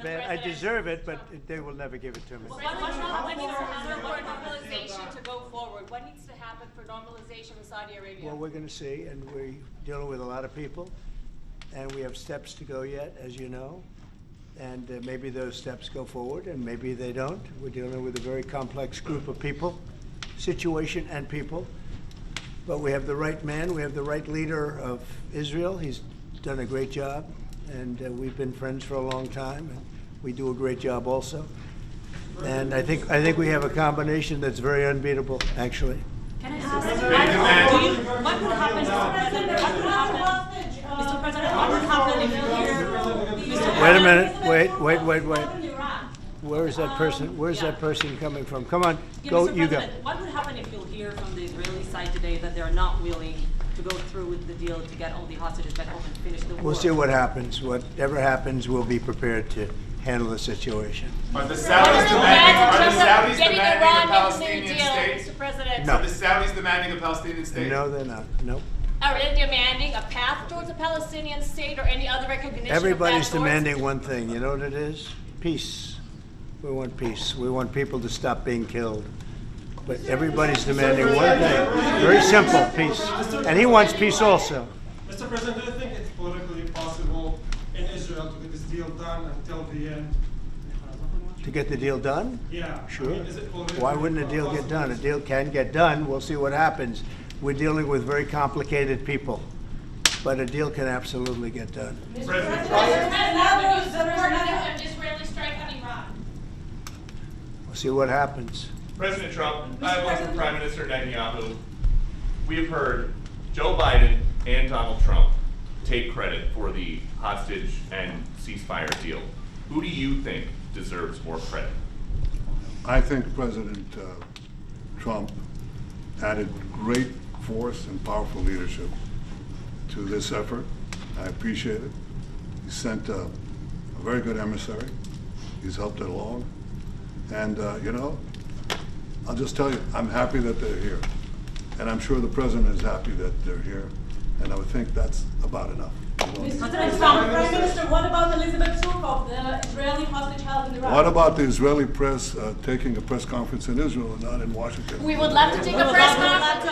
I deserve it, but they will never give it to me. What needs to happen for normalization to go forward? What needs to happen for normalization with Saudi Arabia? Well, we're going to see, and we're dealing with a lot of people, and we have steps to go yet, as you know, and maybe those steps go forward, and maybe they don't. We're dealing with a very complex group of people, situation and people, but we have the right man, we have the right leader of Israel. He's done a great job, and we've been friends for a long time, and we do a great job also. And I think we have a combination that's very unbeatable, actually. Can I ask what would happen, Mr. President, what would happen if you hear Wait a minute, wait. Where is that person? Where's that person coming from? Come on, go, you go. What would happen if you hear from the Israeli side today that they're not willing to go through with the deal to get all the hostages back home and finish the war? We'll see what happens. Whatever happens, we'll be prepared to handle the situation. Are the Saudis demanding a Palestinian deal, state? Mr. President? No. Are the Saudis demanding a Palestinian state? No, they're not. Nope. Are they demanding a path towards a Palestinian state or any other recognition Everybody's of that demanding one thing. You know what it is? Peace. We want peace. We want people to stop being killed. But everybody's demanding one thing. Very simple, peace. And he wants peace also. Mr. President, do you think it's politically possible in Israel to get this deal done until the end? To get the deal done? Yeah. Sure. I mean, is it politically Why wouldn't a deal get done? A deal can get done. We'll see what happens. We're dealing with very complicated people. But a deal can absolutely get done. President, Israeli strike on Iran. We'll see what happens. President Trump, I welcome Prime Minister Netanyahu. We have heard Joe Biden and Donald Trump take credit for the hostage and ceasefire deal. Who do you think deserves more credit? I think President Trump added great force and powerful leadership to this effort. I appreciate it. He sent a very good emissary. He's helped it along. And, you know, I'll just tell you, I'm happy that they're here. And I'm sure the President is happy that they're here. And I would think that's about enough. Prime Minister, what about Elizabeth Surkov, the Israeli hostage held in Iraq? What about the Israeli press taking a press conference in Israel and not in Washington? We would love to take a press conference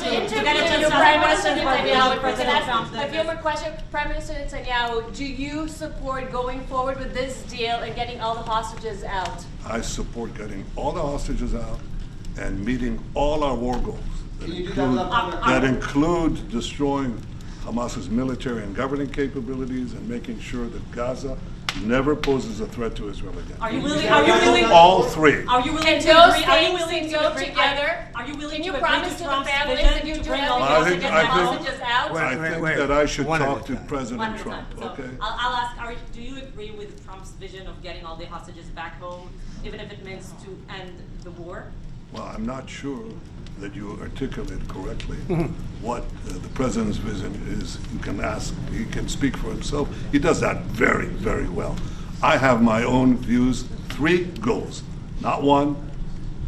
to interview Prime Minister Netanyahu. A few more questions. Prime Minister Netanyahu, do you support going forward with this deal and getting all the hostages out? I support getting all the hostages out and meeting all our war goals that include destroying Hamas's military and governing capabilities and making sure that Gaza never poses a threat to Israel again. Are you willing? All three. Are you willing to those agree? Are you things willing can to go agree? together? Are you willing Can you to agree promise to to the Trump's families vision that you to do bring everything all the else to think- get I the think- hostages out? I Wait, think wait. that I should One at a talk to time. President One at a Trump, time. So okay? I'll ask, do you agree with Trump's vision of getting all the hostages back home, even if it means to end the war? Well, I'm not sure that you articulated correctly what the President's vision is. You can ask, he can speak for himself. He does that very, very well. I have my own views, 3 goals, not 1,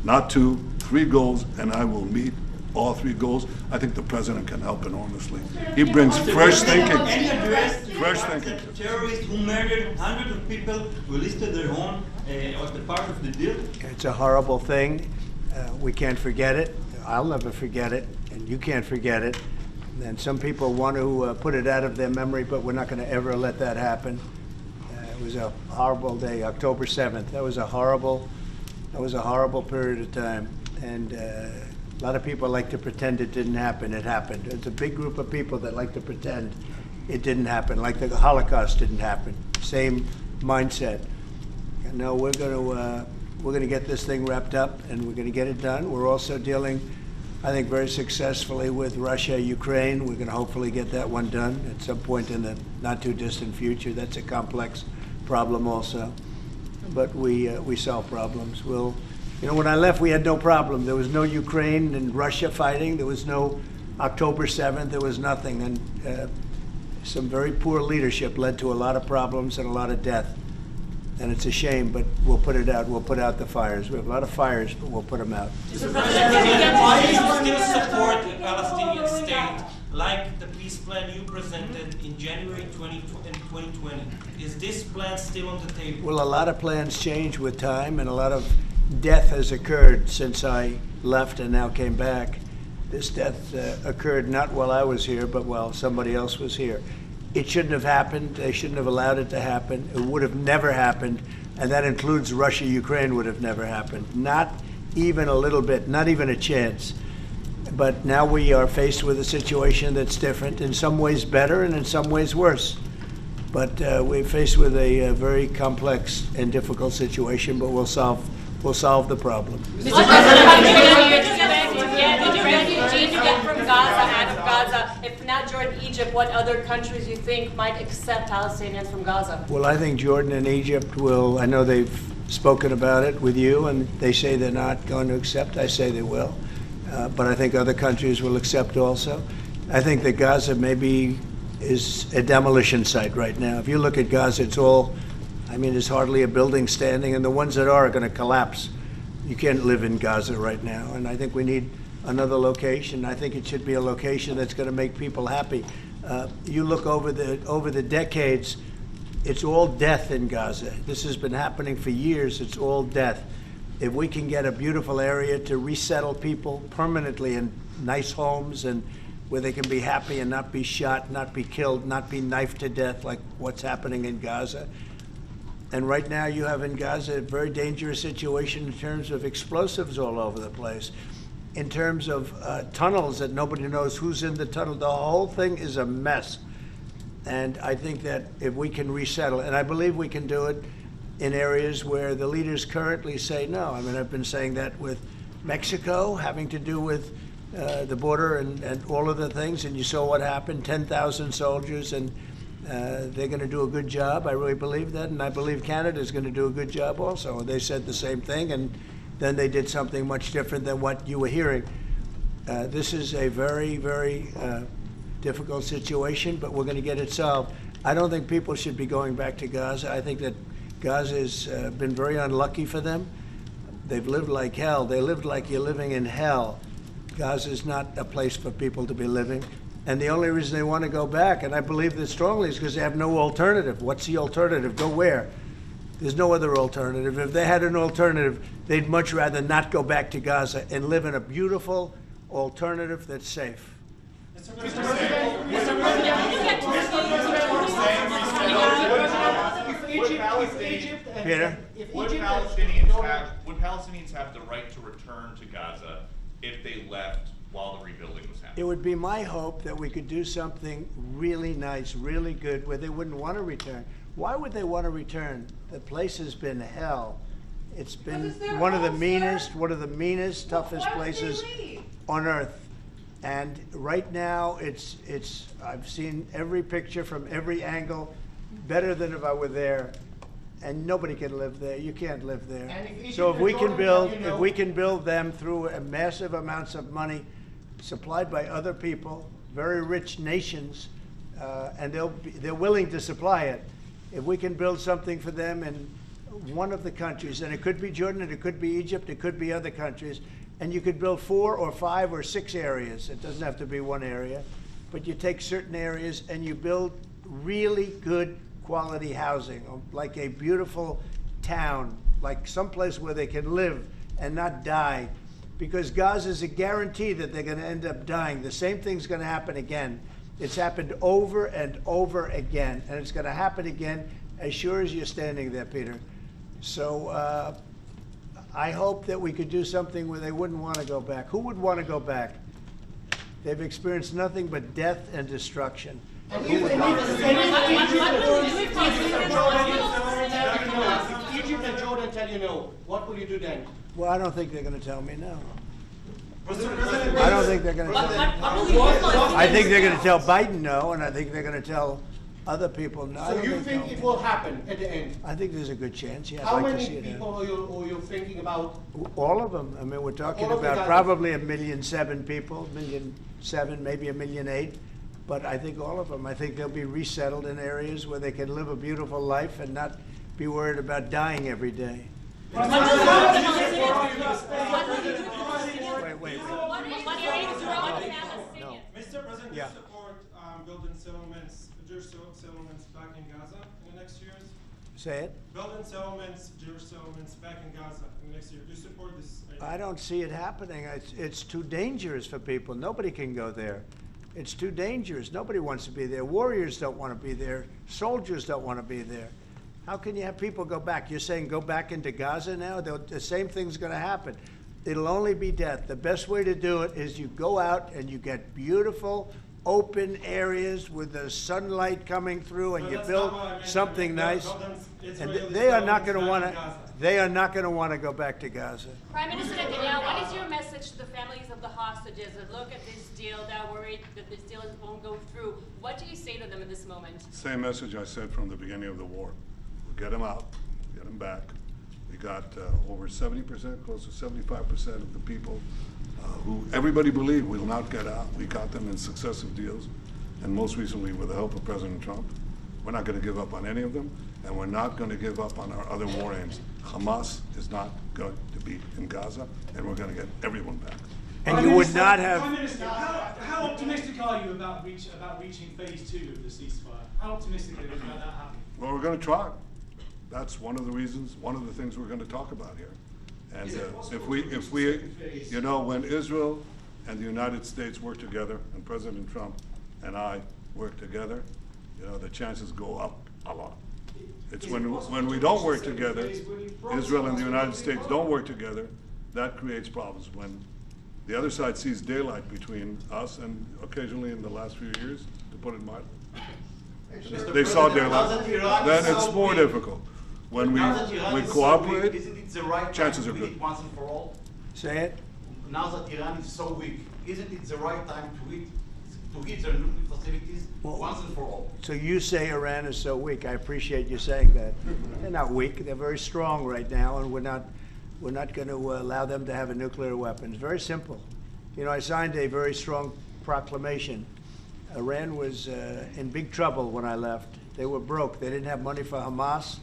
not 2, 3 goals, and I will meet all 3 goals. I think the President can help enormously. He brings fresh thinking. Fresh thinking. Terrorists who murdered hundreds of people who listed their own as the part of the deal. It's a horrible thing. We can't forget it. I'll never forget it, and you can't forget it. And some people want to put it out of their memory, but we're not going to ever let that happen. It was a horrible day, October 7th. That was a horrible period of time. And a lot of people like to pretend it didn't happen. It happened. It's a big group of people that like to pretend it didn't happen, like the Holocaust didn't happen. Same mindset. And no, we're going to get this thing wrapped up, and we're going to get it done. We're also dealing, I think, very successfully with Russia, Ukraine. We're going to hopefully get that one done at some point in the not too distant future. That's a complex problem also, but we solve problems. When I left, we had no problem. There was no Ukraine and Russia fighting. There was no October 7th. There was nothing, and some very poor leadership led to a lot of problems and a lot of death. And it's a shame, but we'll put it out. We'll put out the fires. We have a lot of fires, but we'll put them out. Why do you still support a Palestinian state like the peace plan you presented in January 2020. Is this plan still on the table? Well, a lot of plans change with time, and a lot of death has occurred since I left and now came back. This death occurred not while I was here, but while somebody else was here. It shouldn't have happened. They shouldn't have allowed it to happen. It would have never happened, and that includes Russia. Ukraine would have never happened. Not even a little bit, not even a chance. But now we are faced with a situation that's different, in some ways better and in some ways worse. But we're faced with a very complex and difficult situation, but we'll solve the problem. Did you get from Gaza, out of Gaza? If not Jordan, Egypt, what other countries you think might accept Palestinians from Gaza? Well, I think Jordan and Egypt will. I know they've spoken about it with you, and they say they're not going to accept. I say they will. But I think other countries will accept also. I think that Gaza maybe is a demolition site right now. If you look at Gaza, it's all, I mean, there's hardly a building standing, and the ones that are going to collapse. You can't live in Gaza right now, and I think we need another location. I think it should be a location that's going to make people happy. You look over the decades, it's all death in Gaza. This has been happening for years. It's all death. If we can get a beautiful area to resettle people permanently in nice homes and where they can be happy and not be shot, not be killed, not be knifed to death like what's happening in Gaza. And right now you have in Gaza a very dangerous situation in terms of explosives all over the place, in terms of tunnels that nobody knows who's in the tunnel. The whole thing is a mess. And I think that if we can resettle, and I believe we can do it in areas where the leaders currently say no. I mean, I've been saying that with Mexico, having to do with the border and all of the things, and you saw what happened, 10,000 soldiers, and they're going to do a good job. I really believe that, and I believe Canada's going to do a good job also. They said the same thing, and then they did something much different than what you were hearing. This is a very, very difficult situation, but we're going to get it solved. I don't think people should be going back to Gaza. I think that Gaza has been very unlucky for them. They've lived like hell. They lived like you're living in hell. Gaza is not a place for people to be living. And the only reason they want to go back, and I believe this strongly, is because they have no alternative. What's the alternative? Go where? There's no other alternative. If they had an alternative, they'd much rather not go back to Gaza and live in a beautiful alternative that's safe. Peter? Would Palestinians have the right to return to Gaza if they left while the rebuilding was happening? It would be my hope that we could do something really nice, really good, where they wouldn't want to return. Why would they want to return? The place has been hell. It's been one of the meanest, toughest places on earth. And right now, I've seen every picture from every angle, better than if I were there. And nobody can live there. You can't live there. So if we can build them through massive amounts of money supplied by other people, very rich nations, and they're willing to supply it. If we can build something for them in one of the countries, and it could be Jordan, and it could be Egypt, it could be other countries, and you could build 4 or 5 or 6 areas. It doesn't have to be one area, but you take certain areas and you build really good quality housing, like a beautiful town, like someplace where they can live and not die, because Gaza is a guarantee that they're going to end up dying. The same thing's going to happen again. It's happened over and over again, and it's going to happen again as sure as you're standing there, Peter. So I hope that we could do something where they wouldn't want to go back. Who would want to go back? They've experienced nothing but death and destruction. If Egypt and Jordan tell you no, what will you do then? Well, I don't think they're going to tell me no. I don't think they're going to tell me no. I think they're going to tell Biden no, and I think they're going to tell other people no. So you think it will happen at the end? I think there's a good chance, yeah. How I'd like many to see it people are you thinking about? All of them. I mean, we're talking about probably 1.7 million people, 1.7 million, maybe 1.8 million. But I think all of them. I think they'll be resettled in areas where they can live a beautiful life and not be worried about dying every day. Wait. Mr. President, Yeah. you support building settlements, Jewish settlements back in Gaza in the next years? Say it. Building settlements, Jewish settlements back in Gaza in the next year. Do you support this idea? I don't see it happening. It's too dangerous for people. Nobody can go there. It's too dangerous. Nobody wants to be there. Warriors don't want to be there. Soldiers don't want to be there. How can you have people go back? You're saying go back into Gaza now? The same thing's going to happen. It'll only be death. The best way to do it is you go out and you get beautiful, open areas with the sunlight coming through, and But you that's build not what I mean. something nice. And they are not going to want to. They are not going to want to go back to Gaza. Prime Minister Netanyahu, what is your message to the families of the hostages that look at this deal, that are worried that this deal won't go through? What do you say to them in this moment? Same message I said from the beginning of the war. We'll get them out, get them back. We got over 70%, close to 75% of the people who everybody believed will not get out. We got them in successive deals, and most recently with the help of President Trump. We're not going to give up on any of them, and we're not going to give up on our other war aims. Hamas is not going to be in Gaza, and we're going to get everyone back. And you would not have. Prime Minister, how optimistic are you about reaching phase 2 of the ceasefire? How optimistic are you about that happening? Well, we're going to try. That's one of the reasons, one of the things we're going to talk about here. And if we, you know, when Israel and the United States work together, and President Trump and I work together, you know, the chances go up a lot. It's when we don't work together, Israel and the United States don't work together, that creates problems. When the other side sees daylight between us, and occasionally in the last few years, to put it mildly, they saw daylight, then it's more difficult. When we cooperate, isn't it the right chances time are to do good. it once and for all? Say it. Now that Iran is so weak, isn't it the right time to hit their nuclear facilities once and for all? So you say Iran is so weak. I appreciate you saying that. They're not weak. They're very strong right now, and we're not going to allow them to have a nuclear weapon. It's very simple. You know, I signed a very strong proclamation. Iran was in big trouble when I left. They were broke. They didn't have money for Hamas.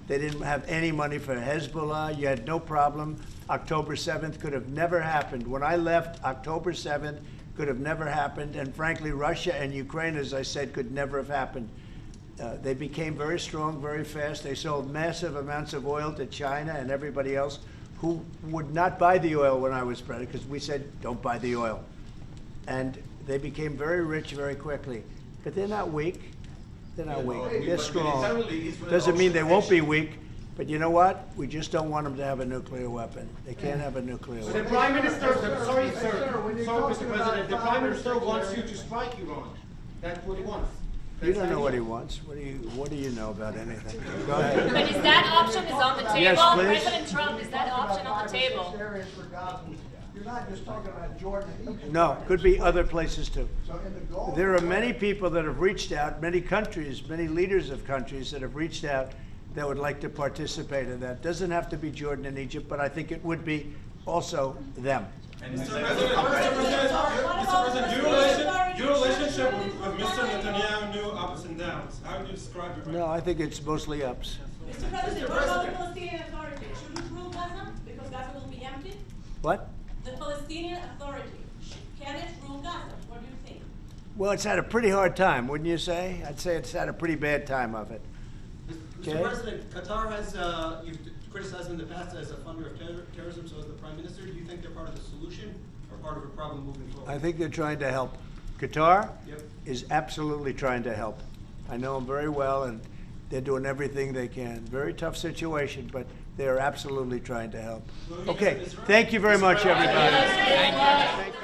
They didn't have any money for Hezbollah. You had no problem. October 7th could have never happened. When I left, October 7th could have never happened. And frankly, Russia and Ukraine, as I said, could never have happened. They became very strong very fast. They sold massive amounts of oil to China and everybody else who would not buy the oil when I was president, because we said, don't buy the oil. And they became very rich very quickly. But they're not weak. They're not weak. They're strong. Doesn't mean they won't be weak. But you know what? We just don't want them to have a nuclear weapon. They can't have a nuclear The weapon. Prime Minister, sorry, Mr. President, the Prime Minister wants you to strike Iran. That's what he wants. You don't know what he wants. What do you know about anything? Go ahead. But is that option on the table? Yes, please. President Trump, is that option on the table? You're not just talking about Jordan and Egypt. No, could be other places too. So in the Gulf. There are many people that have reached out, many countries, many leaders of countries that have reached out that would like to participate in that. Doesn't have to be Jordan and Egypt, but I think it would be also them. Mr. President, your relationship with Mr. Netanyahu knew ups and downs. How do you describe it? No, I think it's mostly ups. Mr. President, what about the Palestinian Authority? Should it rule Gaza? Because Gaza will be empty? What? The Palestinian Authority, can it rule Gaza? What do you think? Well, it's had a pretty hard time, wouldn't you say? I'd say it's had a pretty bad time of it. Mr. President, Qatar has, you've criticized them in the past as a funder of terrorism, so as the Prime Minister, do you think they're part of the solution or part of a problem moving forward? I think they're trying to help. Qatar Yep. is absolutely trying to help. I know them very well, and they're doing everything they can. Very tough situation, but they're absolutely trying to help. Okay, thank you very much, everybody. Thank you.